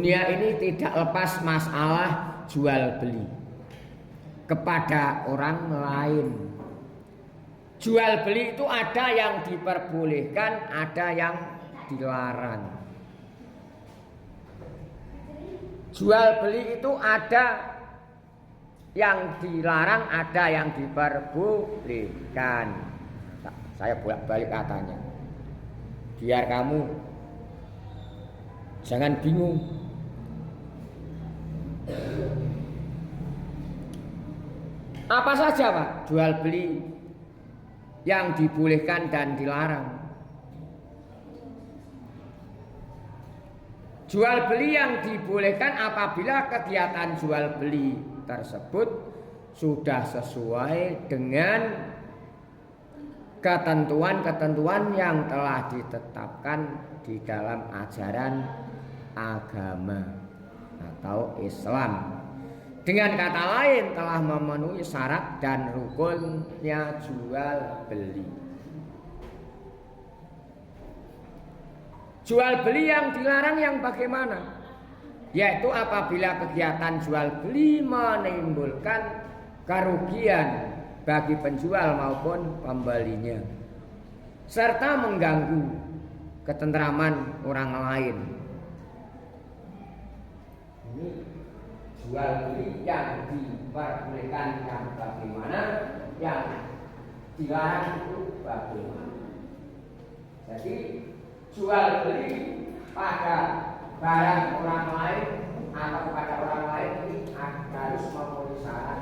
Dunia ini tidak lepas masalah jual beli kepada orang lain. Jual beli itu ada yang diperbolehkan, ada yang dilarang. Jual beli itu ada yang dilarang, ada yang diperbolehkan. Saya bolak-balik katanya, biar kamu jangan bingung. Apa saja Pak jual beli yang dibolehkan dan dilarang? Jual beli yang dibolehkan apabila kegiatan jual beli tersebut sudah sesuai dengan ketentuan-ketentuan yang telah ditetapkan di dalam ajaran agama atau Islam. Dengan kata lain telah memenuhi syarat dan rukunnya jual beli. Jual beli yang dilarang yang bagaimana? Yaitu apabila kegiatan jual beli menimbulkan kerugian bagi penjual maupun pembelinya, serta mengganggu ketentraman orang lain. Ini jual beli yang diperbolehkan yang bagaimana, yang dilarang itu bagaimana. Jadi jual beli pada barang orang lain atau pada orang lain ini harus memenuhi syarat.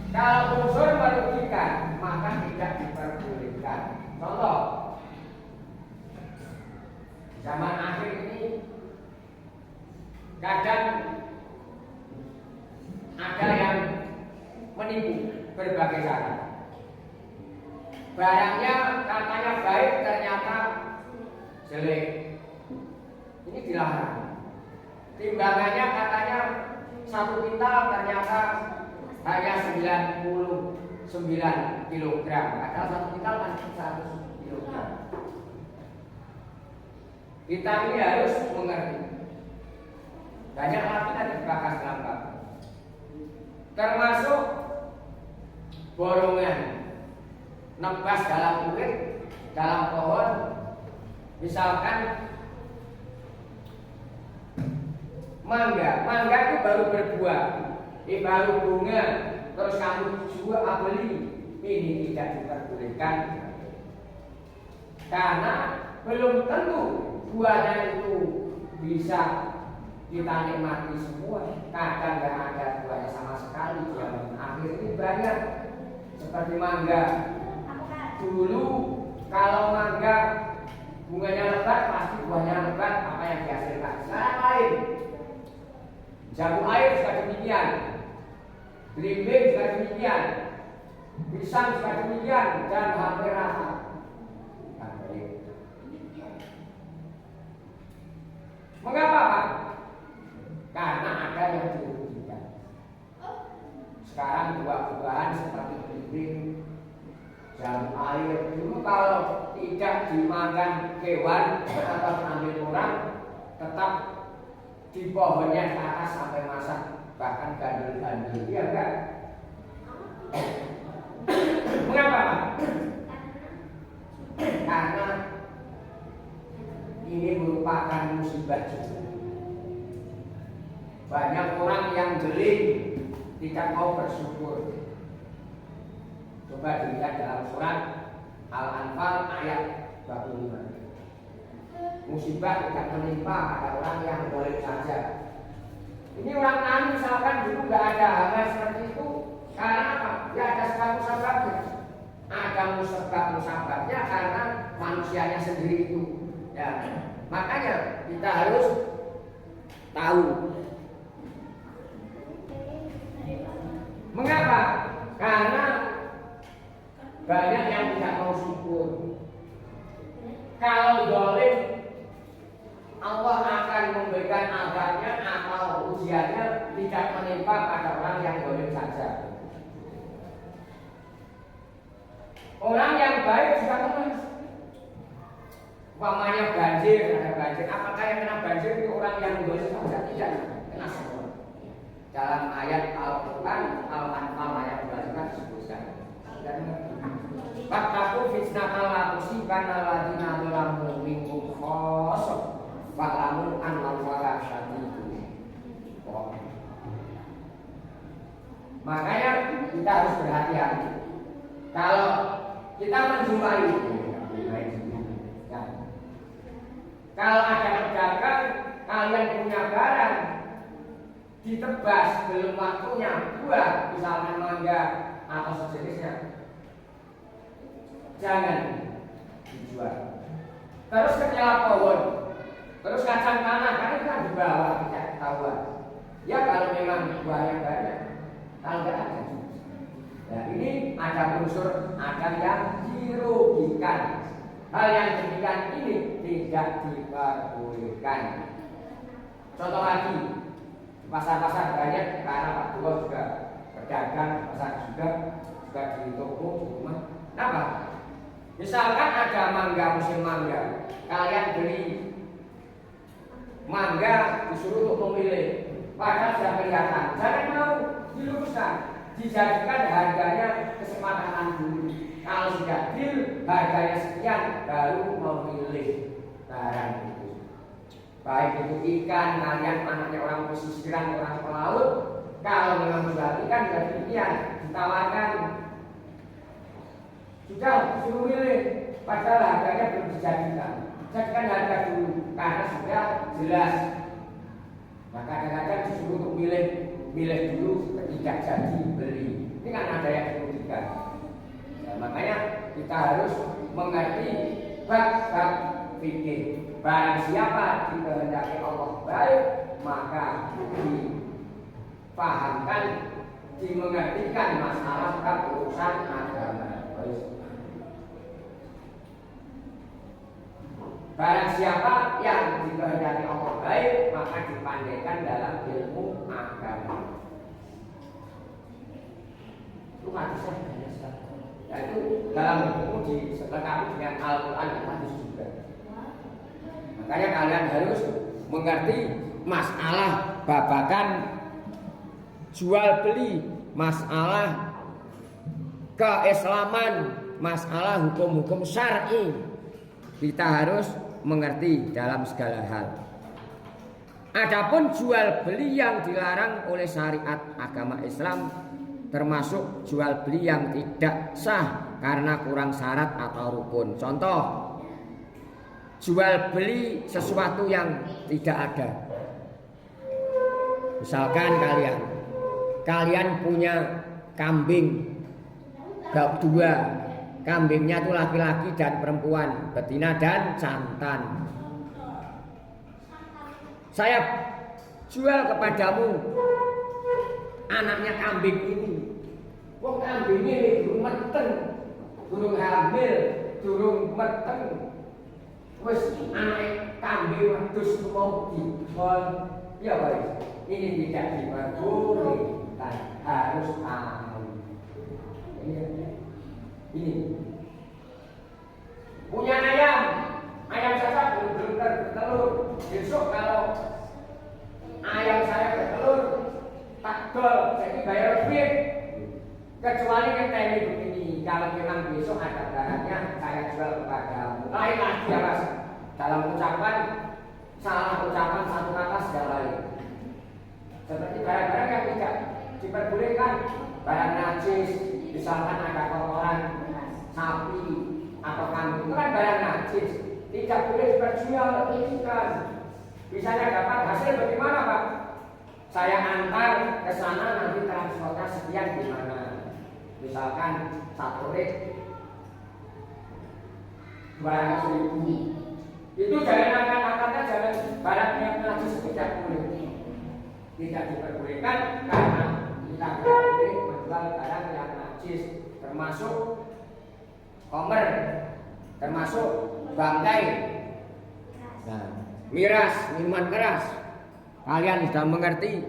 Kalau unsur merugikan maka tidak diperbolehkan. Contoh, zaman akhir ini kadang ada yang menipu berbagai cara. Barangnya katanya baik, ternyata jelek. Ini dilarang. Timbangannya katanya 1 kintal, ternyata hanya 99 kilogram. Padahal 1 kintal kan 100 kilogram. Kita ini harus mengerti. Banyak lagi tadi dibahas dalam bab. Termasuk borongan, nebas dalam kulit, dalam pohon. Misalkan mangga itu baru berbuah, baru bunga, terus kamu jual beli, ini tidak diperbolehkan karena belum tentu buahnya itu bisa kita nikmati semua. Kadang nggak ada buahnya sama sekali. Zaman akhir ini banyak seperti mangga. Dulu kalau mangga bunganya lebat, pasti buahnya lebat. Apa yang dihasilkan? Sekarang lain. Jambu air juga demikian, belimbing juga demikian, pisang juga demikian, dan hampir rata. Mengapa Pak? Karena ada yang dirugikan. Sekarang buah-buahan seperti belimbing, jambu air, dulu kalau tidak dimakan hewan atau ambil orang, tetap di pohonnya ke atas sampai masak, bahkan gandul-gandul, ya enggak? Mengapa Pak? Karena ini merupakan musibah juga. Banyak orang yang jeli, tidak mau bersyukur. Coba dilihat dalam surat Al-Anfal ayat 25. Musibah tidak menimpa pada orang yang boleh saja. Ini orang tani misalkan dulu nggak ada hal seperti itu. Karena apa? Ya ada sebab-sebabnya. Ada musababnya karena manusianya sendiri itu. Ya, makanya kita harus tahu. Mengapa? Karena banyak yang tidak mau syukur. Kalau zalim, Allah akan memberikan azabnya atau ujiannya tidak menimpa pada orang yang zalim saja. Orang yang baik juga tenang. Umpamanya banjir, ada banjir. Apakah yang kena banjir itu orang yang dosa saja? Tidak, kena semua. Dalam ayat Al-Quran Al-Anfal ayat 12 disebutkan. Fattaqu fitnatan la tusibanna alladziina dzalamu minkum khassah wa'lamu annallaha syadidul iqab. Makanya kita harus berhati-hati. Kalau kita menjumpai kalau ada pedagang, kalian punya barang ditebas belum waktunya buah, misalnya mangga atau sejenisnya, jangan dijual. Terus kenyala pohon, terus kacang tanah, kan itu kan di bawah tidak ketahuan. Ya kalau memang buahnya banyak, kalau tidak ada. Nah ini ada unsur, ada yang dirugikan. Hal yang demikian ini tidak diperbolehkan. Contoh lagi, pasar-pasar banyak karena Pak Dua juga berdagang, pasar juga di toko, di rumah. Kenapa? Misalkan ada mangga, musim mangga, kalian beli mangga disuruh untuk memilih, padahal sudah kelihatan, jangan mau diluruskan, dijadikan harganya kesepakatan dulu. Kalau sudah deal harganya sekian baru memilih barang itu. Baik itu ikan, kalian anaknya orang pesisiran, orang pelaut. Kalau memang jual ikan sudah demikian, ditawarkan, sudah suruh milih, padahal harganya belum dijadikan. Jadikan harga dulu karena sudah jelas. Maka kadang-kadang disuruh untuk milih dulu ketika jadi beli. Ini kan ada yang dirugikan. Makanya kita harus mengerti bab-bab fikih. Barang siapa dikehendaki Allah baik, maka dipahamkan, dimengertikan masalah bab urusan agama. Barang siapa yang dikehendaki Allah baik, maka dipandaikan dalam ilmu agama. Itu hadisnya banyak sekali. Yaitu dalam buku dilengkapi dengan Al-Quran dan hadis juga. Makanya kalian harus mengerti masalah babakan jual beli, masalah keislaman, masalah hukum-hukum syar'i. Kita harus mengerti dalam segala hal. Adapun jual beli yang dilarang oleh syariat agama Islam, termasuk jual beli yang tidak sah karena kurang syarat atau rukun. Contoh, jual beli sesuatu yang tidak ada. Misalkan kalian punya kambing dua, kambingnya itu laki-laki dan perempuan, betina dan jantan. Saya jual kepadamu anaknya kambing ini. Wong kambing ini durung meteng, durung hamil, durung meteng. Wes anak kambing wedhus mau dikon. Ya baik. Ini tidak diperbolehkan, harus tahu. Ini punya ayam saja belum bertelur. Besok kalau ayam saya bertelur, tak gol, jadi bayar duit. Kecuali kita ini begini, kalau memang besok ada barangnya, saya jual kepadamu. Lain lagi ya mas, dalam ucapan, salah ucapan satu kata sudah lain. Seperti barang-barang yang tidak diperbolehkan, barang najis, misalkan ada kotoran sapi atau kambing, itu kan barang najis, tidak boleh diperjual, ikan. Misalnya dapat hasil bagaimana Pak? Saya antar ke sana, nanti transportasi sekian di mana? Misalkan 1 rit 200.000. Itu jangan angkat-angkatnya, jangan barang yang najis, tidak boleh. Tidak diperbolehkan karena kita tidak boleh menjual barang yang najis, termasuk komer, termasuk bangkai, miras, minuman keras. Kalian sudah mengerti.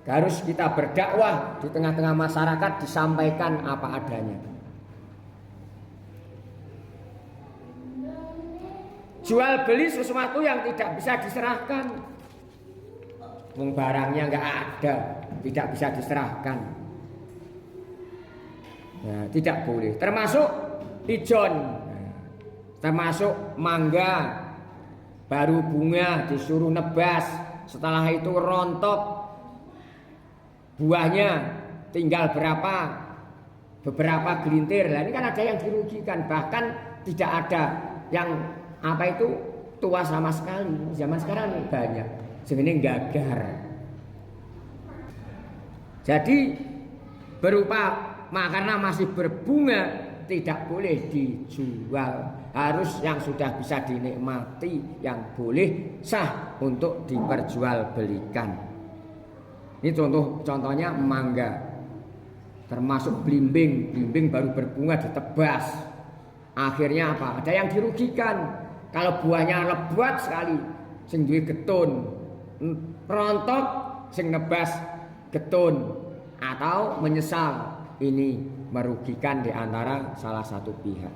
Harus kita berdakwah di tengah-tengah masyarakat, disampaikan apa adanya. Jual beli sesuatu yang tidak bisa diserahkan. Barangnya nggak ada, tidak bisa diserahkan. Nah, tidak boleh. Termasuk ijon, termasuk mangga, baru bunga disuruh nebas, setelah itu rontok buahnya, tinggal beberapa gelintir. Nah, ini kan ada yang dirugikan, bahkan tidak ada yang tua sama sekali. Zaman sekarang banyak. Sebenarnya gagar. Jadi berupa karena masih berbunga tidak boleh dijual. Harus yang sudah bisa dinikmati, yang boleh sah untuk diperjualbelikan. Ini contohnya mangga. Termasuk blimbing. Blimbing baru berbunga ditebas. Akhirnya apa? Ada yang dirugikan. Kalau buahnya lebat sekali, sing duwe getun, rontok sing nebas getun, atau menyesal, ini merugikan di antara salah satu pihak.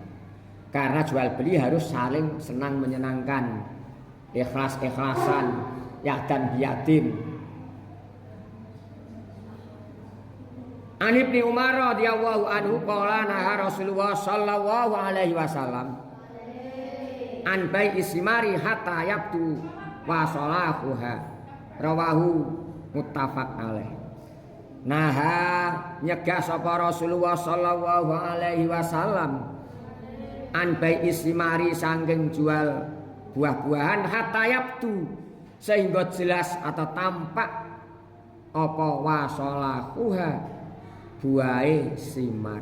Karena jual beli harus saling senang menyenangkan, ikhlas-ikhlasan, yadan biyadin. An Ibnu Umar radhiyallahu anhu qala naha Rasulullah sallallahu alaihi wasallam an bai'i simari hatta yabdu wa salahuha, rawahu muttafaq alaih. Naha nyegah sapa Rasulullah sallallahu alaihi wasallam an bai'i simari sanggeng jual buah-buahan hatta yabdu, sehingga jelas atau tampak apa wa salahuha buahe simar.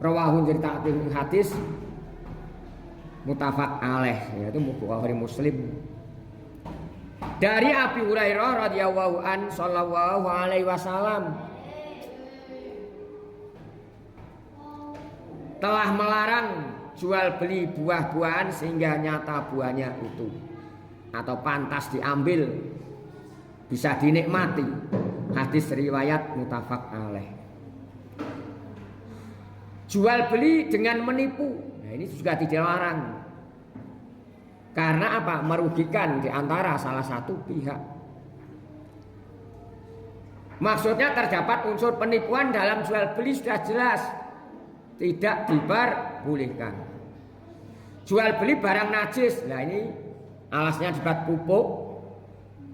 Rawahu nyeritaken hadis muttafaq alaih, yaitu Bukhari Muslim. Dari Abi Hurairah radhiyallahu an sallallahu alaihi wasallam telah melarang jual beli buah-buahan sehingga nyata buahnya itu atau pantas diambil, bisa dinikmati. Hadis riwayat muttafaq alaih. Jual beli dengan menipu, nah ini juga dilarang. Karena apa? Merugikan di antara salah satu pihak. Maksudnya terdapat unsur penipuan dalam jual beli sudah jelas, tidak diperbolehkan. Jual beli barang najis, nah ini alasnya dibuat pupuk,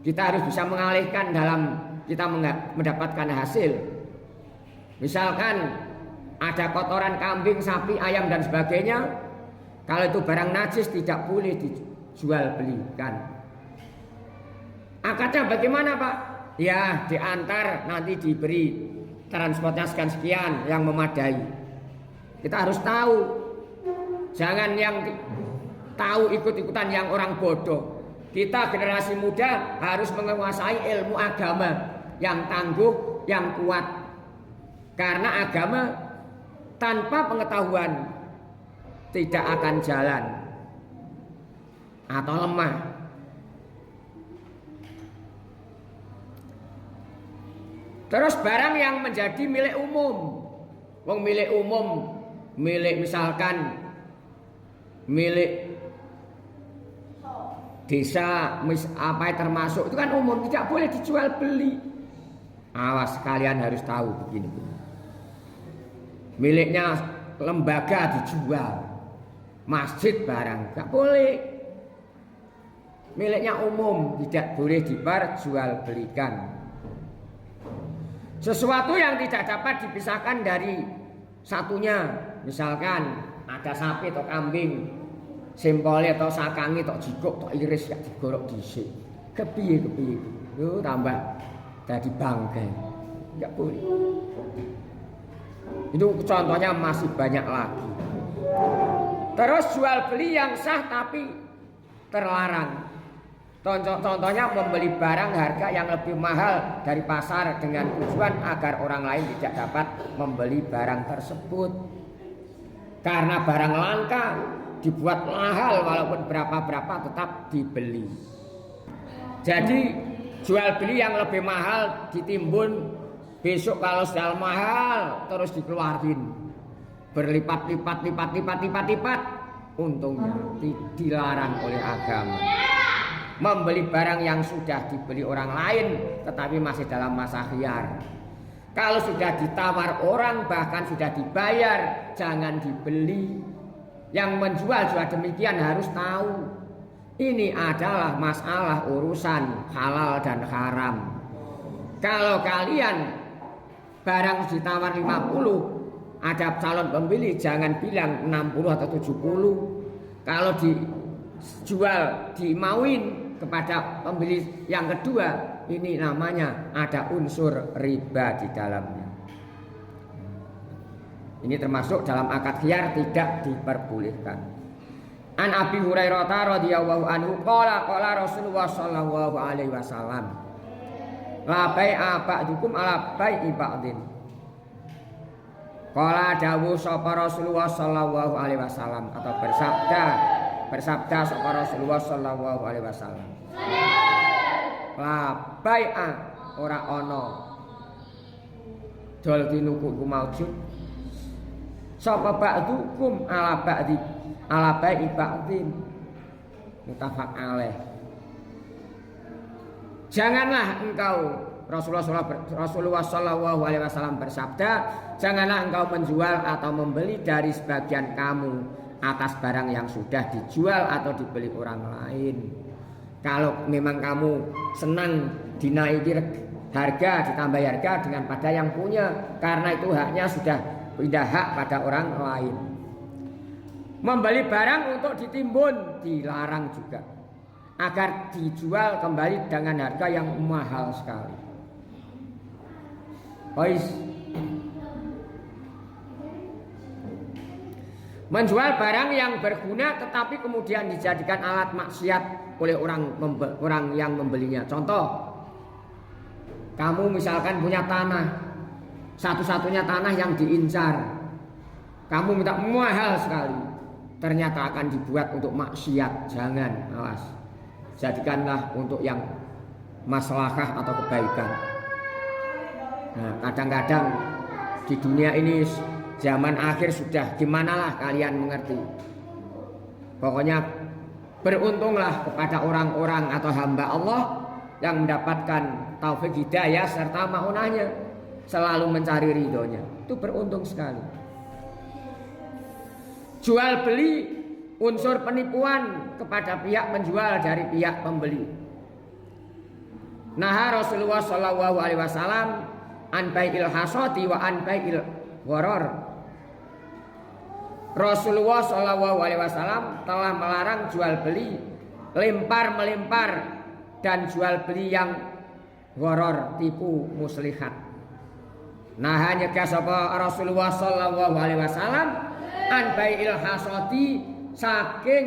kita harus bisa mengalihkan dalam kita mendapatkan hasil. Misalkan ada kotoran kambing, sapi, ayam dan sebagainya, kalau itu barang najis tidak boleh dijual belikan. Akadnya bagaimana Pak? Ya diantar, nanti diberi transportnya sekian yang memadai. Kita harus tahu, jangan yang tahu ikut-ikutan yang orang bodoh. Kita generasi muda harus menguasai ilmu agama yang tangguh, yang kuat. Karena agama tanpa pengetahuan tidak akan jalan atau lemah. Terus barang yang menjadi milik umum, wong milik umum, milik misalkan milik desa, apa yang termasuk itu kan umum, tidak boleh dijual beli. Awas, kalian harus tahu begini. Miliknya lembaga dijual, masjid barang gak boleh. Miliknya umum tidak boleh diperjualbelikan. Sesuatu yang tidak dapat dipisahkan dari satunya, misalkan ada sapi atau kambing, simpolnya atau sakangi atau jikuk atau iris ya digorok dhisik. Kepiye yo tambah jadi bangkai. Enggak boleh. Itu contohnya masih banyak lagi. Terus jual beli yang sah tapi terlarang. Contohnya membeli barang harga yang lebih mahal dari pasar dengan tujuan agar orang lain tidak dapat membeli barang tersebut. Karena barang langka dibuat mahal, walaupun berapa-berapa tetap dibeli. Jadi jual beli yang lebih mahal ditimbun, besok kalau sudah mahal terus dikeluarin berlipat-lipat. untungnya dilarang oleh agama. Membeli barang yang sudah dibeli orang lain tetapi masih dalam masa khiyar. Kalau sudah ditawar orang bahkan sudah dibayar, jangan dibeli. Yang menjual juga demikian harus tahu. Ini adalah masalah urusan halal dan haram. Kalau kalian barang ditawar 50, ada calon pembeli, jangan bilang 60 atau 70. Kalau dijual, dimauin kepada pembeli yang kedua, ini namanya ada unsur riba di dalamnya. Ini termasuk dalam akad khiyar, tidak diperbolehkan. An Abi Hurairah radhiyallahu anhu qala Rasulullah sallallahu alaihi wasallam la bai'a ba'dukum ala bai'i ba'din. Qala dawuh sapa Rasulullah sallallahu alaihi wasallam atau bersabda sapa Rasulullah sallallahu alaihi wasallam. La bai'a ora ana dol tinuku maujud sapa ba'dukum ala bai'i ba'din mutafaq alaih. Janganlah engkau Rasulullah sallallahu alaihi wasallam bersabda, janganlah engkau menjual atau membeli dari sebagian kamu atas barang yang sudah dijual atau dibeli orang lain. Kalau memang kamu senang dinaiki harga, ditambah harga dengan pada yang punya, karena itu haknya sudah pindah hak pada orang lain. Membeli barang untuk ditimbun dilarang juga, agar dijual kembali dengan harga yang mahal sekali. Menjual barang yang berguna tetapi kemudian dijadikan alat maksiat oleh orang yang membelinya. Contoh, kamu misalkan punya tanah, satu-satunya tanah yang diincar, kamu minta mahal sekali, ternyata akan dibuat untuk maksiat. Jangan, awas. Jadikanlah untuk yang maslahah atau kebaikan. Nah, kadang-kadang di dunia ini zaman akhir sudah, gimanalah kalian mengerti. Pokoknya beruntunglah kepada orang-orang atau hamba Allah yang mendapatkan taufik hidayah serta maunahnya, selalu mencari ridhonya. Itu beruntung sekali. Jual beli unsur penipuan kepada pihak menjual dari pihak pembeli. Nah, Rasulullah sallallahu alaihi wasallam an bai'il hasadi wa an bai'il gharar. Rasulullah sallallahu alaihi wasallam telah melarang jual beli lempar melempar dan jual beli yang gharar, tipu muslihat. Nah, hanya kasapa Rasulullah sallallahu alaihi wasallam an bai'il hasadi, saking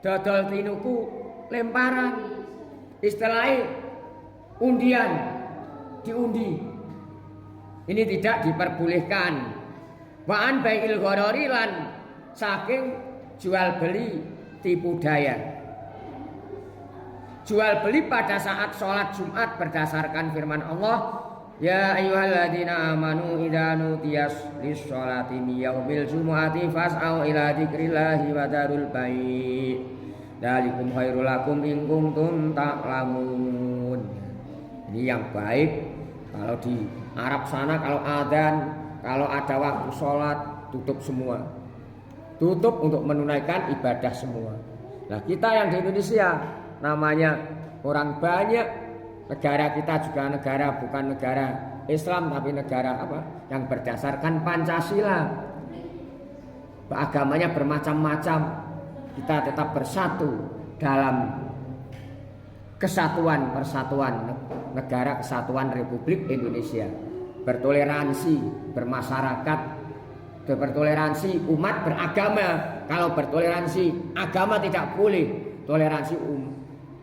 dodol tinuku lemparan, istilahnya undian, diundi. Ini tidak diperbolehkan. Wa an bai'il gharari, lan saking jual beli tipu daya. Jual beli pada saat sholat Jumat berdasarkan firman Allah, ya ayyuhalladzina amanu idza nudiyas lis-sholati min yaumil jumu'ati fas'au ila dzikrillahi wa dzarul bai'. Dzalikum khairul lakum in kuntum ta'lamun. Ini yang baik. Kalau di Arab sana kalau adzan, kalau ada waktu sholat, tutup semua. Tutup untuk menunaikan ibadah semua. Nah, kita yang di Indonesia namanya orang banyak, negara kita juga negara bukan negara Islam tapi negara apa? Yang berdasarkan Pancasila. Agamanya bermacam-macam. Kita tetap bersatu dalam kesatuan persatuan negara kesatuan Republik Indonesia. Bertoleransi, bermasyarakat, bertoleransi umat beragama. Kalau bertoleransi agama tidak boleh, toleransi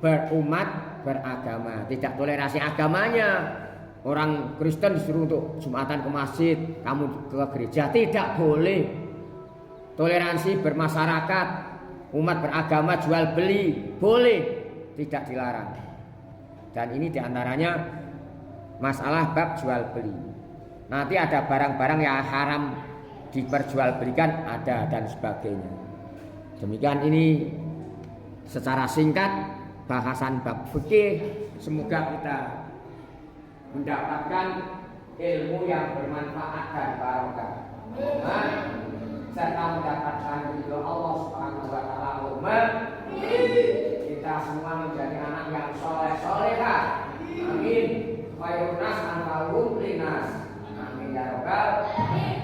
berumat beragama, tidak toleransi agamanya. Orang Kristen disuruh untuk Jumatan ke masjid, kamu ke gereja, tidak boleh. Toleransi bermasyarakat, umat beragama jual beli boleh, tidak dilarang. Dan ini diantaranya masalah bab jual beli. Nanti ada barang-barang yang haram diperjualbelikan, ada dan sebagainya. Demikian ini secara singkat bahasan bab fikih. Semoga kita mendapatkan ilmu yang bermanfaat dan barokah. Serta mendapatkan ridho Allah Subhanahu wa taala. Kita semua menjadi anak yang soleh-solehah. Amin. Khairun nas anfa'uhum linnas. Amin ya rabbal alamin.